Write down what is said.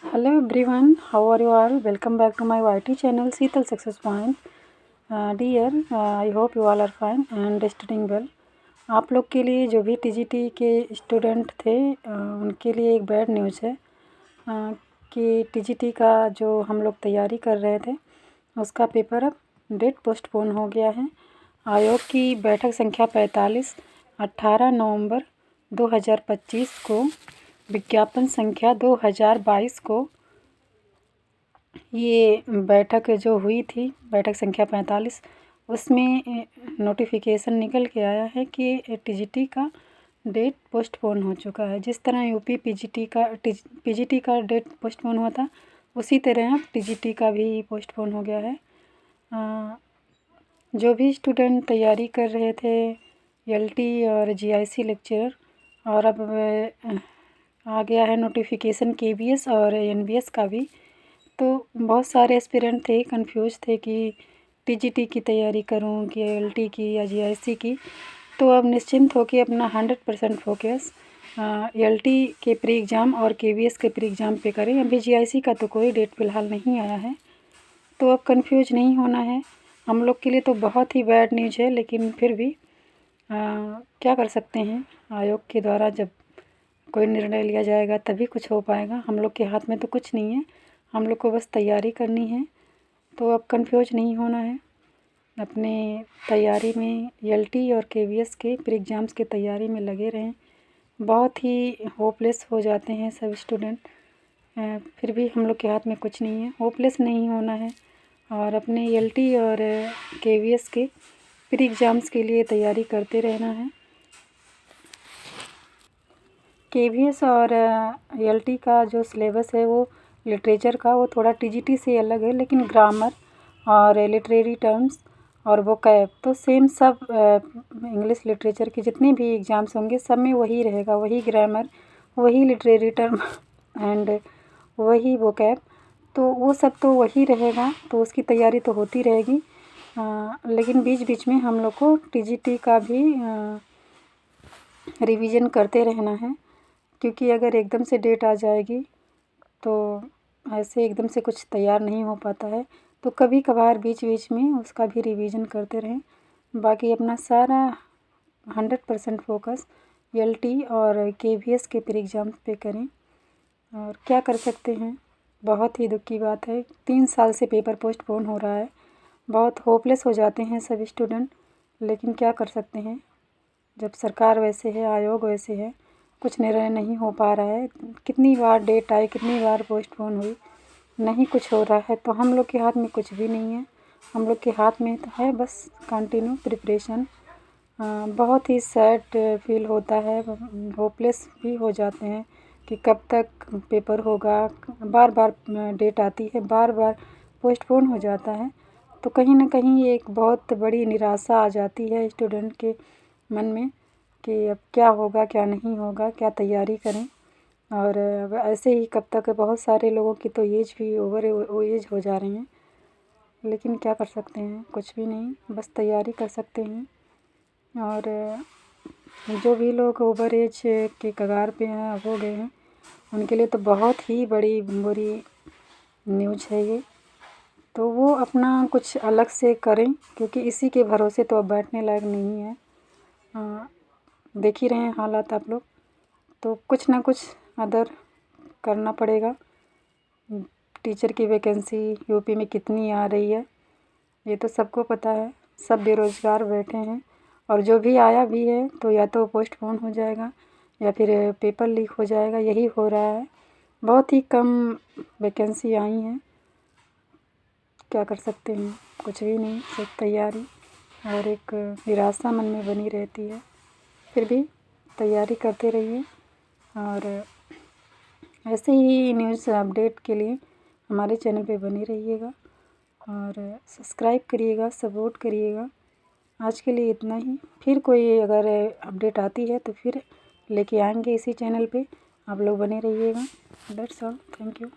Hello everyone, how are you all? Welcome back to my YT channel Seetal Success Point. Dear, I hope you all are fine and studying well. आप लोग के लिए जो भी TGT के student थे उनके लिए एक बैड न्यूज़ है कि टीजीटी का जो हम लोग तैयारी कर रहे थे उसका पेपर अब डेट पोस्टपोन हो गया है। आयोग की बैठक संख्या 45 18 नवंबर 2025 को विज्ञापन संख्या 2022 को ये बैठक जो हुई थी, बैठक संख्या 45, उसमें नोटिफिकेशन निकल के आया है कि टीजीटी का डेट पोस्टपोन हो चुका है। जिस तरह यूपी पीजीटी का डेट पोस्टपोन हुआ था, उसी तरह अब टीजीटी का भी पोस्टपोन हो गया है। जो भी स्टूडेंट तैयारी कर रहे थे एलटी और जीआईसी लेक्चरर, और अब आ गया है नोटिफिकेशन केवीएस और एनवीएस का भी, तो बहुत सारे एस्पिरेंट थे, कंफ्यूज थे कि टीजीटी की तैयारी करूं कि एलटी की या जीआईसी की। तो अब निश्चिंत होकर अपना 100% फोकस एलटी के प्री एग्ज़ाम और केवीएस के प्री एग्ज़ाम पे करें। अभी जीआईसी का तो कोई डेट फ़िलहाल नहीं आया है, तो अब कंफ्यूज नहीं होना है। हम लोग के लिए तो बहुत ही बैड न्यूज़ है, लेकिन फिर भी क्या कर सकते हैं। आयोग के द्वारा जब कोई निर्णय लिया जाएगा तभी कुछ हो पाएगा। हम लोग के हाथ में तो कुछ नहीं है, हम लोग को बस तैयारी करनी है। तो अब कंफ्यूज नहीं होना है। अपने तैयारी में एलटी और केवीएस के प्री एग्ज़ाम्स की तैयारी में लगे रहें। बहुत ही होपलेस हो जाते हैं सब स्टूडेंट, फिर भी हम लोग के हाथ में कुछ नहीं है। होपलेस नहीं होना है और अपने एलटी और केवीएस के प्री एग्ज़ाम्स के लिए तैयारी करते रहना है। केवीएस और एलटी का जो सिलेबस है वो लिटरेचर का वो थोड़ा टीजीटी से अलग है, लेकिन ग्रामर और लिटरेरी टर्म्स और वोकैब तो सेम सब इंग्लिश लिटरेचर के जितने भी एग्ज़ाम्स होंगे सब में वही रहेगा, वही ग्रामर, वही लिटरेरी टर्म एंड वही वोकैब, तो वो सब तो वही रहेगा। तो उसकी तैयारी तो होती रहेगी, लेकिन बीच बीच में हम लोग को टीजीटी का भी रिवीजन करते रहना है, क्योंकि अगर एकदम से डेट आ जाएगी तो ऐसे एकदम से कुछ तैयार नहीं हो पाता है। तो कभी कभार बीच बीच में उसका भी रिवीजन करते रहें। बाकी अपना सारा 100% फोकस एलटी और केवीएस के प्री एग्ज़ाम पे करें। और क्या कर सकते हैं, बहुत ही दुख की बात है। 3 साल से पेपर पोस्टपोन हो रहा है, बहुत होपलेस हो जाते हैं सब स्टूडेंट, लेकिन क्या कर सकते हैं। जब सरकार वैसे है, आयोग वैसे है, कुछ निर्णय नहीं हो पा रहा है। कितनी बार डेट आई, कितनी बार पोस्टपोन हुई, नहीं कुछ हो रहा है। तो हम लोग के हाथ में कुछ भी नहीं है, हम लोग के हाथ में है बस कंटिन्यू प्रिपरेशन। बहुत ही सैड फील होता है, होपलेस भी हो जाते हैं कि कब तक पेपर होगा। बार बार डेट आती है, बार बार पोस्टपोन हो जाता है, तो कहीं ना कहीं एक बहुत बड़ी निराशा आ जाती है स्टूडेंट के मन में कि अब क्या होगा, क्या नहीं होगा, क्या तैयारी करें। और अब ऐसे ही कब तक, बहुत सारे लोगों की तो एज भी ओवर एज हो जा रही हैं, लेकिन क्या कर सकते हैं, कुछ भी नहीं, बस तैयारी कर सकते हैं। और जो भी लोग ओवर एज के कगार पे हैं, हो गए हैं, उनके लिए तो बहुत ही बड़ी बुरी न्यूज़ है ये। तो वो अपना कुछ अलग से करें, क्योंकि इसी के भरोसे तो अब बैठने लायक नहीं है। देख ही रहे हैं हालात आप लोग, तो कुछ ना कुछ अदर करना पड़ेगा। टीचर की वैकेंसी यूपी में कितनी आ रही है ये तो सबको पता है, सब बेरोज़गार बैठे हैं। और जो भी आया भी है तो या तो पोस्टपोन हो जाएगा या फिर पेपर लीक हो जाएगा, यही हो रहा है। बहुत ही कम वैकेंसी आई हैं, क्या कर सकते हैं, कुछ भी नहीं, सिर्फ तैयारी और एक निराशा मन में बनी रहती है। फिर भी तैयारी करते रहिए और ऐसे ही न्यूज़ अपडेट के लिए हमारे चैनल पे बने रहिएगा और सब्सक्राइब करिएगा, सपोर्ट करिएगा। आज के लिए इतना ही, फिर कोई अगर अपडेट आती है तो फिर लेके आएंगे इसी चैनल पे, आप लोग बने रहिएगा। That's all, thank you.